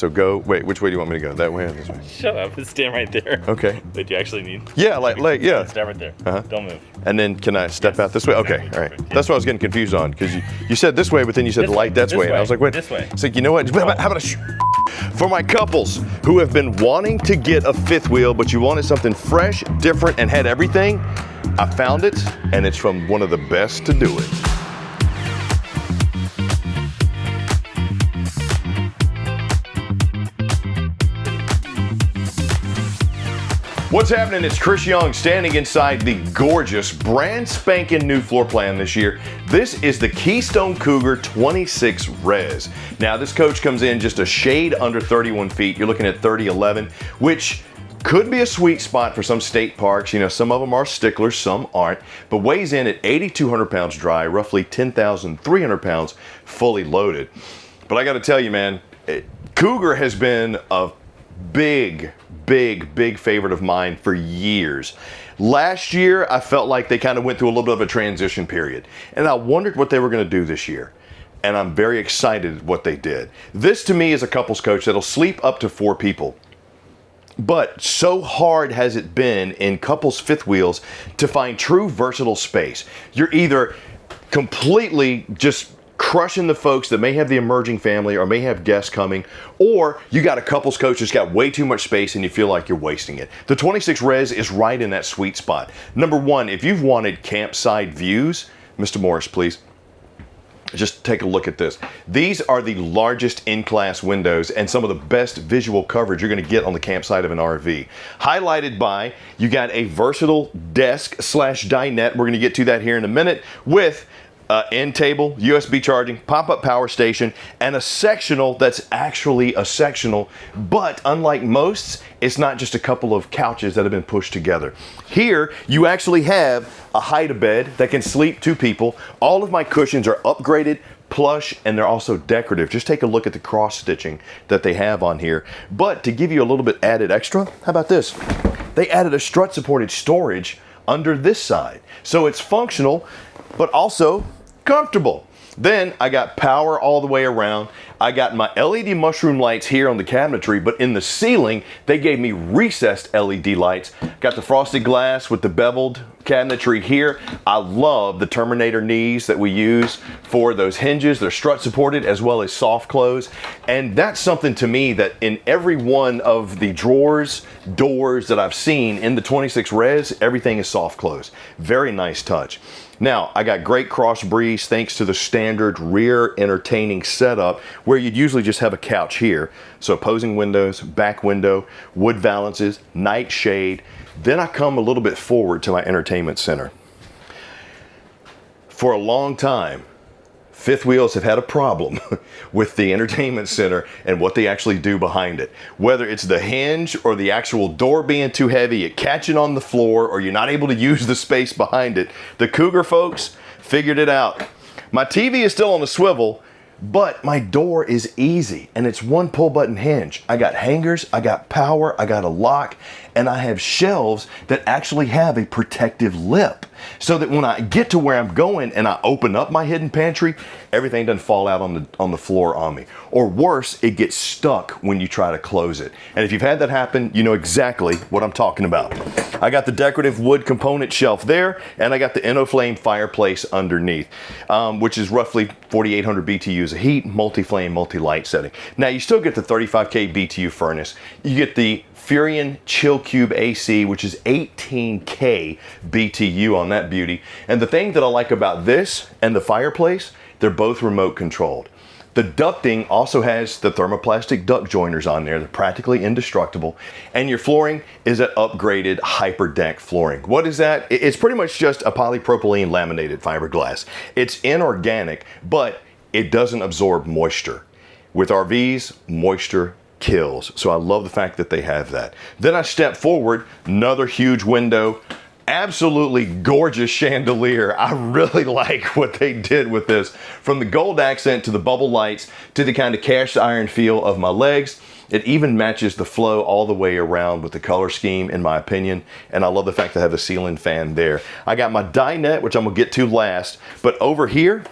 So go, wait, which way do you want me to go? That way or this way? Shut up, stand right there. Okay. Wait, do you actually need? Yeah, like yeah. Stand right there. Don't move. And then can I step out this way? Okay, Exactly. all right. Perfect. That's what I was getting confused on, because you said this way, but then you said This the light way, that's this way. And I way, was like, wait. this way. It's like, you know what? How about for my couples who have been wanting to get a fifth wheel, but you wanted something fresh, different, and had everything, I found it, and it's from one of the best to do it. What's happening? It's Chris Young standing inside the gorgeous, brand spanking new floor plan this year. This is the Keystone Cougar 26RES. Now, this coach comes in just a shade under 31 feet. You're looking at 3011, which could be a sweet spot for some state parks. You know, some of them are sticklers, some aren't, but weighs in at 8,200 pounds dry, roughly 10,300 pounds fully loaded. But I got to tell you, man, Cougar has been a big favorite of mine for years. Last year, I felt like they kind of went through a little bit of a transition period, and I wondered what they were going to do this year. And I'm very excited what they did. This to me is a couples coach that'll sleep up to 4 people. But so hard has it been in couples fifth wheels to find true versatile space. You're either completely just crushing the folks that may have the emerging family or may have guests coming, or you got a couples coach that's got way too much space and you feel like you're wasting it. The 26RES is right in that sweet spot. Number one, if you've wanted campsite views, Mr. Morris, please, just take a look at this. These are the largest in-class windows and some of the best visual coverage you're gonna get on the campsite of an RV. Highlighted by, you got a versatile desk slash dinette, we're gonna get to that here in a minute, with end table, USB charging, pop-up power station, and a sectional that's actually a sectional, but unlike most, it's not just a couple of couches that have been pushed together. Here, you actually have a hide-a-bed that can sleep 2 people. All of my cushions are upgraded, plush, and they're also decorative. Just take a look at the cross stitching that they have on here. But to give you a little bit added extra, how about this? They added a strut-supported storage under this side. So it's functional, but also comfortable. Then I got power all the way around. I got my LED mushroom lights here on the cabinetry, but in the ceiling, they gave me recessed LED lights. Got the frosted glass with the beveled cabinetry here. I love the Terminator knees that we use for those hinges. They're strut supported as well as soft close. And that's something to me that in every one of the drawers, doors that I've seen in the 26RES, everything is soft close. Very nice touch. Now, I got great cross breeze thanks to the standard rear entertaining setup where you'd usually just have a couch here. So opposing windows, back window, wood valances, night shade. Then I come a little bit forward to my entertainment center. For a long time, fifth wheels have had a problem with the entertainment center and what they actually do behind it. Whether it's the hinge or the actual door being too heavy, it catching on the floor, or you're not able to use the space behind it, the Cougar folks figured it out. My TV is still on a swivel, but my door is easy and it's one pull button hinge. I got hangers, I got power, I got a lock, and I have shelves that actually have a protective lip so that when I get to where I'm going and I open up my hidden pantry, everything doesn't fall out on the floor on me. Or worse, it gets stuck when you try to close it. And if you've had that happen, you know exactly what I'm talking about. I got the decorative wood component shelf there, and I got the InnoFlame fireplace underneath, which is roughly 4,800 BTUs of heat, multi-flame, multi-light setting. Now you still get the 35K BTU furnace. You get the Furion Chill Cube AC, which is 18K BTU on that beauty. And the thing that I like about this and the fireplace, they're both remote controlled. The ducting also has the thermoplastic duct joiners on there. They're practically indestructible. And your flooring is an upgraded HyperDeck flooring. What is that? It's pretty much just a polypropylene laminated fiberglass. It's inorganic, but it doesn't absorb moisture. With RVs, moisture kills. So I love the fact that they have that. Then I step forward, another huge window, absolutely gorgeous chandelier. I really like what they did with this. From the gold accent to the bubble lights to the kind of cast iron feel of my legs. It even matches the flow all the way around with the color scheme, in my opinion. And I love the fact that I have a ceiling fan there. I got my dinette, which I'm gonna get to last. But over here,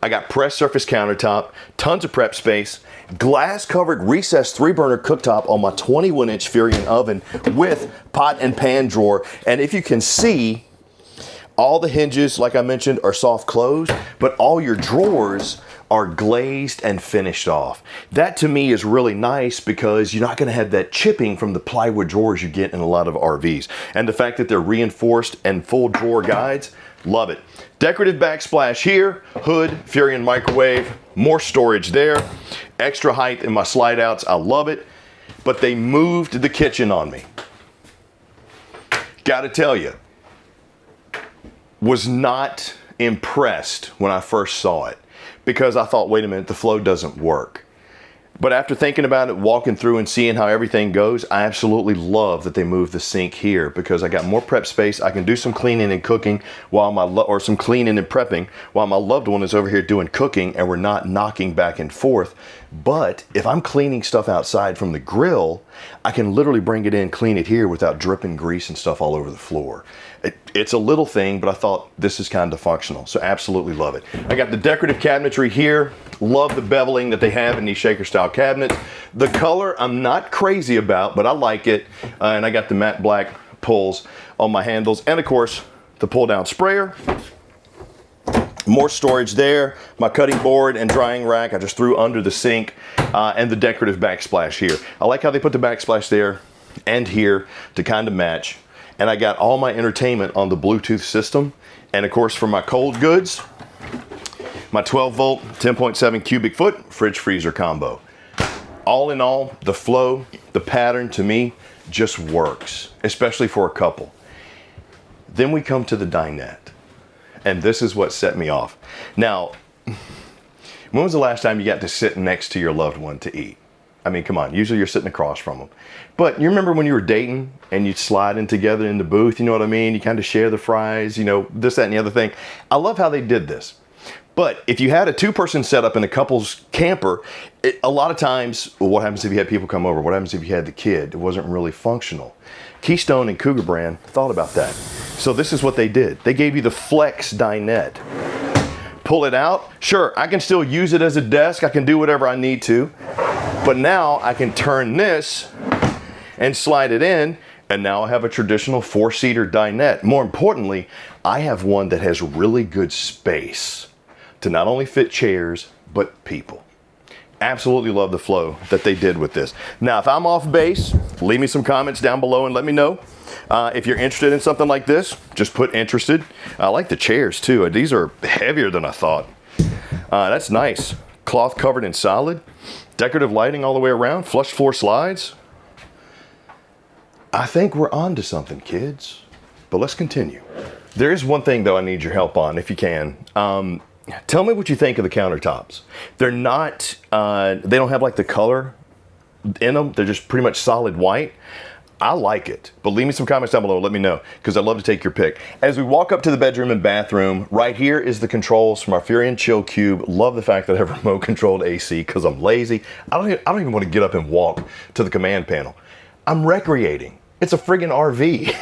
I got pressed surface countertop, tons of prep space, glass covered recessed 3-burner cooktop on my 21-inch Furion oven with pot and pan drawer. And if you can see, all the hinges, like I mentioned, are soft closed, but all your drawers are glazed and finished off. That to me is really nice because you're not going to have that chipping from the plywood drawers you get in a lot of RVs. And the fact that they're reinforced and full drawer guides, love it. Decorative backsplash here, hood, Furion microwave, more storage there, extra height in my slide outs, I love it. But they moved the kitchen on me. Gotta tell you, was not impressed when I first saw it because I thought, wait a minute, the flow doesn't work. But after thinking about it, walking through and seeing how everything goes, I absolutely love that they moved the sink here because I got more prep space. I can do some cleaning and cooking while or some cleaning and prepping while my loved one is over here doing cooking and we're not knocking back and forth. But if I'm cleaning stuff outside from the grill, I can literally bring it in, clean it here without dripping grease and stuff all over the floor. It's a little thing, but I thought this is kind of functional, so absolutely love it. I got the decorative cabinetry here. Love the beveling that they have in these shaker style cabinets. The color I'm not crazy about, but I like it. And I got the matte black pulls on my handles. And of course, the pull down sprayer. More storage there. My cutting board and drying rack I just threw under the sink. And the decorative backsplash here. I like how they put the backsplash there and here to kind of match. And I got all my entertainment on the Bluetooth system. And of course, for my cold goods, my 12 volt, 10.7 cubic foot fridge freezer combo. All in all, the flow, the pattern to me just works, especially for a couple. Then we come to the dinette. And this is what set me off. Now, when was the last time you got to sit next to your loved one to eat? I mean, come on, usually you're sitting across from them. But you remember when you were dating and you'd slide in together in the booth, you know what I mean? You kind of share the fries, you know, this, that, and the other thing. I love how they did this. But if you had a 2-person setup in a couple's camper, a lot of times, well, what happens if you had people come over? What happens if you had the kid? It wasn't really functional. Keystone and Cougar brand thought about that. So this is what they did. They gave you the Flex dinette. Pull it out. Sure, I can still use it as a desk. I can do whatever I need to. But now I can turn this and slide it in, and now I have a traditional 4-seater dinette. More importantly, I have one that has really good space to not only fit chairs, but people. Absolutely love the flow that they did with this. Now, if I'm off base, leave me some comments down below and let me know. If you're interested in something like this, just put interested. I like the chairs too. These are heavier than I thought. That's nice. Cloth covered in solid. Decorative lighting all the way around. Flush floor slides. I think we're on to something, kids. But let's continue. There is one thing though I need your help on, if you can. Tell me what you think of the countertops. They're not, they don't have like the color in them. They're just pretty much solid white. I like it, but leave me some comments down below. Let me know, because I'd love to take your pick. As we walk up to the bedroom and bathroom, right here is the controls from our Furion Chill Cube. Love the fact that I have remote controlled AC because I'm lazy. I don't even want to get up and walk to the command panel. I'm recreating. It's a friggin' RV.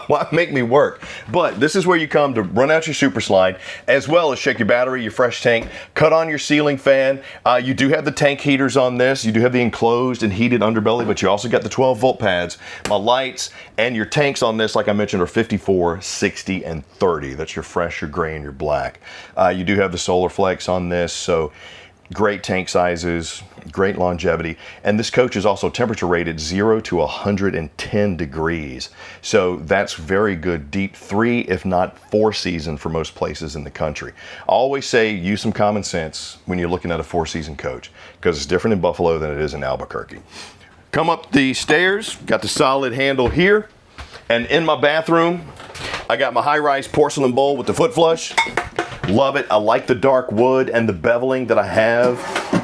Why make me work? But this is where you come to run out your super slide, as well as check your battery, your fresh tank, cut on your ceiling fan. You do have the tank heaters on this. You do have the enclosed and heated underbelly, but you also got the 12 volt pads. My lights and your tanks on this, like I mentioned, are 54, 60, and 30. That's your fresh, your gray, and your black. You do have the solar flex on this, so great tank sizes, great longevity. And this coach is also temperature rated 0 to 110 degrees. So that's very good, deep 3, if not 4 season for most places in the country. I always say use some common sense when you're looking at a 4-season coach, because it's different in Buffalo than it is in Albuquerque. Come up the stairs, got the solid handle here. And in my bathroom, I got my high-rise porcelain bowl with the foot flush. Love it. I like the dark wood and the beveling that I have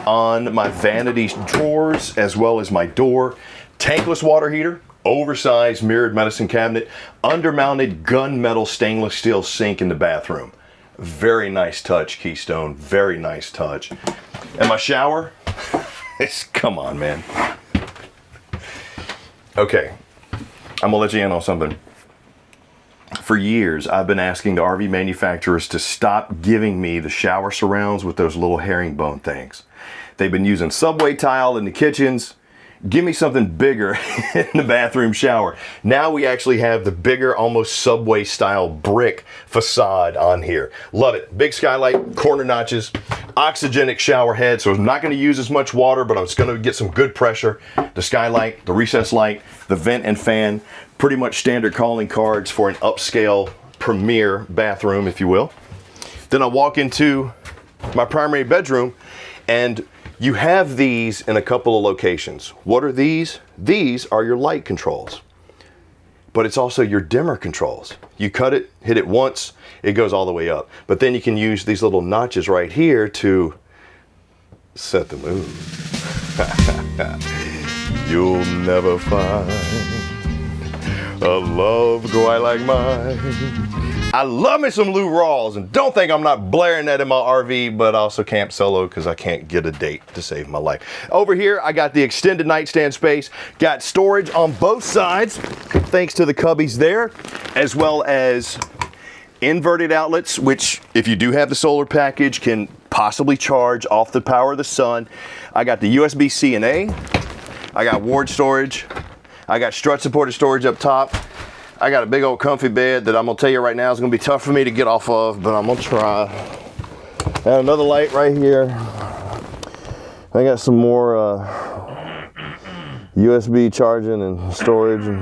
on my vanity drawers as well as my door. Tankless water heater, oversized mirrored medicine cabinet, undermounted gunmetal stainless steel sink in the bathroom. Very nice touch, Keystone. Very nice touch. And my shower, come on, man. Okay, I'm gonna let you in on something. For years, I've been asking the RV manufacturers to stop giving me the shower surrounds with those little herringbone things. They've been using subway tile in the kitchens. Give me something bigger in the bathroom shower. Now we actually have the bigger, almost subway style brick facade on here. Love it. Big skylight, corner notches, oxygenic shower head. So I'm not going to use as much water, but I'm going to get some good pressure. The skylight, the recessed light, the vent and fan, pretty much standard calling cards for an upscale premier bathroom, if you will. Then I walk into my primary bedroom, and you have these in a couple of locations. What are these? These are your light controls, but it's also your dimmer controls. You cut it, hit it once, it goes all the way up. But then you can use these little notches right here to set the mood. You'll never find a love quite like mine. I love me some Lou Rawls, and don't think I'm not blaring that in my RV, but I also camp solo because I can't get a date to save my life. Over here, I got the extended nightstand space, got storage on both sides, thanks to the cubbies there, as well as inverted outlets, which if you do have the solar package, can possibly charge off the power of the sun. I got the USB-C and A, I got ward storage, I got strut supported storage up top. I got a big old comfy bed that I'm gonna tell you right now is gonna be tough for me to get off of, but I'm gonna try. And another light right here. I got some more USB charging and storage and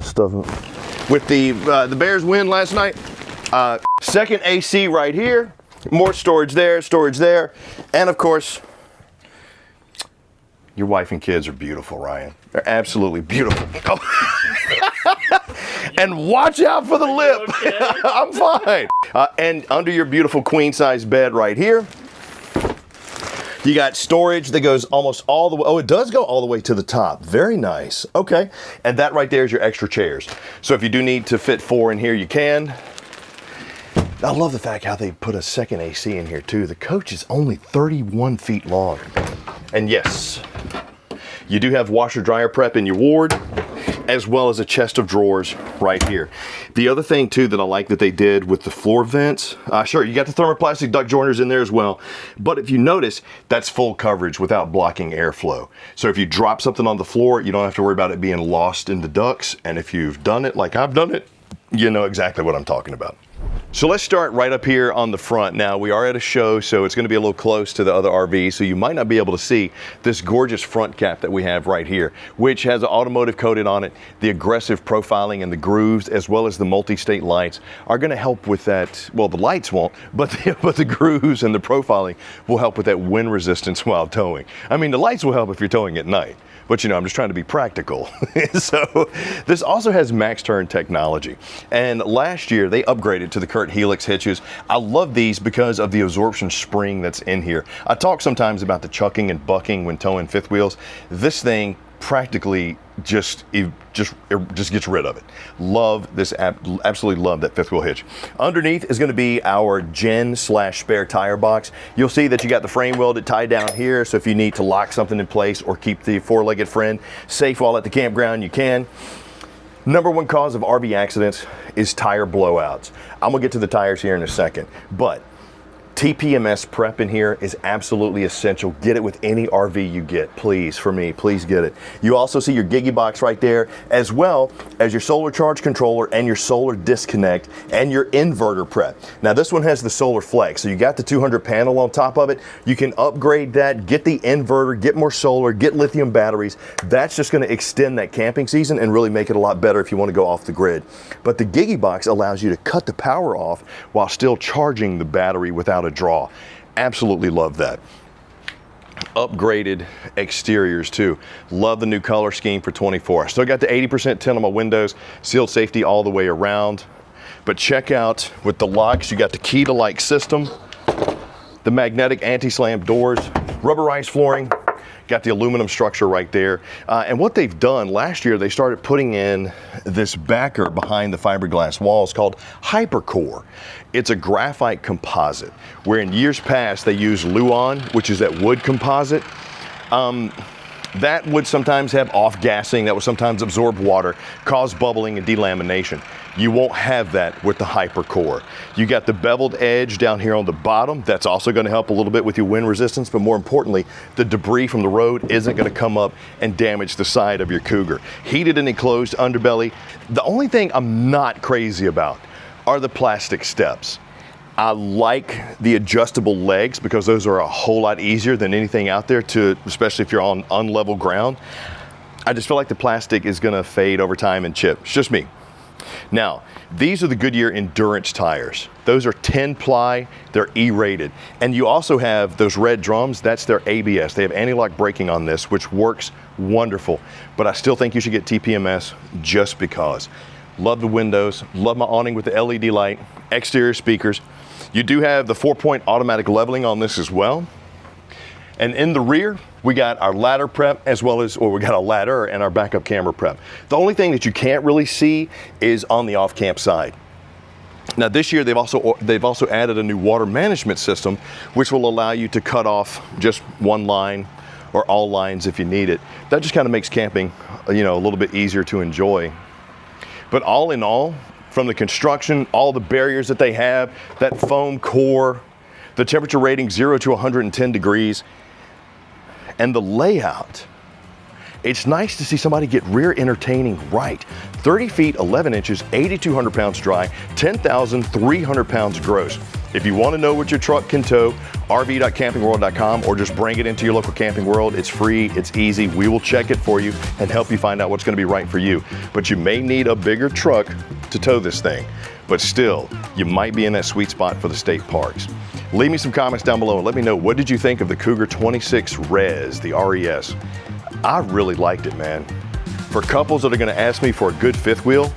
stuff. With the Bears win last night, second AC right here, more storage there, and of course, your wife and kids are beautiful, Ryan. They're absolutely beautiful. And watch out for the lip. Okay? I'm fine. And under your beautiful queen size bed right here, you got storage that goes almost all the way. Oh, it does go all the way to the top. Very nice. Okay. And that right there is your extra chairs. So if you do need to fit 4 in here, you can. I love the fact how they put a second AC in here too. The coach is only 31 feet long. And yes, you do have washer dryer prep in your ward, as well as a chest of drawers right here. The other thing too that I like that they did with the floor vents, sure, you got the thermoplastic duct joiners in there as well, but if you notice, that's full coverage without blocking airflow. So if you drop something on the floor, you don't have to worry about it being lost in the ducts, and if you've done it like I've done it, you know exactly what I'm talking about. So let's start right up here on the front. Now we are at a show, so it's going to be a little close to the other RVs, so you might not be able to see this gorgeous front cap that we have right here, which has an automotive coated on it. The aggressive profiling and the grooves, as well as the multi-state lights, are going to help with that. Well, the lights won't, but the grooves and the profiling will help with that wind resistance while towing. I mean, the lights will help if you're towing at night. But you know, I'm just trying to be practical. So this also has max turn technology. And last year they upgraded to the Kurt Helix hitches. I love these because of the absorption spring that's in here. I talk sometimes about the chucking and bucking when towing fifth wheels. This thing practically just gets rid of it. Love this, absolutely love that fifth wheel hitch. Underneath is going to be our gen/spare tire box. You'll see that you got the frame welded tied down here, so if you need to lock something in place or keep the four-legged friend safe while at the campground, you can. Number one cause of RV accidents is tire blowouts. I'm gonna get to the tires here in a second, but TPMS prep in here is absolutely essential. Get it with any RV you get, please, for me, please get it. You also see your Gigi box right there, as well as your solar charge controller and your solar disconnect and your inverter prep. Now this one has the solar flex, so you got the 200 panel on top of it. You can upgrade that, get the inverter, get more solar, get lithium batteries. That's just gonna extend that camping season and really make it a lot better if you wanna go off the grid. But the Gigi box allows you to cut the power off while still charging the battery without a draw. Absolutely love that. Upgraded exteriors too. Love the new color scheme for 24. Still got the 80% tint on my windows, sealed safety all the way around. But check out with the locks, you got the key to like system, the magnetic anti-slam doors, rubberized flooring, got the aluminum structure right there. And what they've done last year, they started putting in this backer behind the fiberglass walls called HyperCore. It's a graphite composite, where in years past they used Luan, which is that wood composite. that would sometimes have off-gassing, that would sometimes absorb water, cause bubbling and delamination. You won't have that with the HyperCore. You got the beveled edge down here on the bottom. That's also going to help a little bit with your wind resistance, but more importantly, the debris from the road isn't going to come up and damage the side of your Cougar. Heated and enclosed underbelly. The only thing I'm not crazy about are the plastic steps. I like the adjustable legs because those are a whole lot easier than anything out there, especially if you're on unlevel ground. I just feel like the plastic is gonna fade over time and chip. It's just me. Now, these are the Goodyear Endurance tires. Those are 10 ply, they're E-rated. And you also have those red drums, that's their ABS. They have anti-lock braking on this, which works wonderful. But I still think you should get TPMS just because. Love the windows, love my awning with the LED light, exterior speakers. You do have the 4-point automatic leveling on this as well. And in the rear, we got our ladder prep we got a ladder and our backup camera prep. The only thing that you can't really see is on the off-camp side. Now this year, they've also added a new water management system, which will allow you to cut off just one line or all lines if you need it. That just kind of makes camping, a little bit easier to enjoy. But all in all, from the construction, all the barriers that they have, that foam core, the temperature rating 0 to 110 degrees, and the layout, it's nice to see somebody get rear entertaining right. 30 feet, 11 inches, 8,200 pounds dry, 10,300 pounds gross. If you want to know what your truck can tow, rv.campingworld.com, or just bring it into your local Camping World. It's free, it's easy. We will check it for you and help you find out what's going to be right for you. But you may need a bigger truck to tow this thing. But still, you might be in that sweet spot for the state parks. Leave me some comments down below and let me know, what did you think of the Cougar 26RES, the RES? I really liked it, man. For couples that are going to ask me for a good fifth wheel,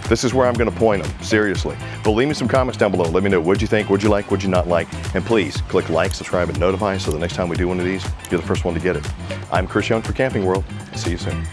this is where I'm going to point them, seriously. But leave me some comments down below. Let me know, what'd you think, what'd you like, what'd you not like? And please click like, subscribe, and notify so the next time we do one of these, you're the first one to get it. I'm Chris Young for Camping World. See you soon.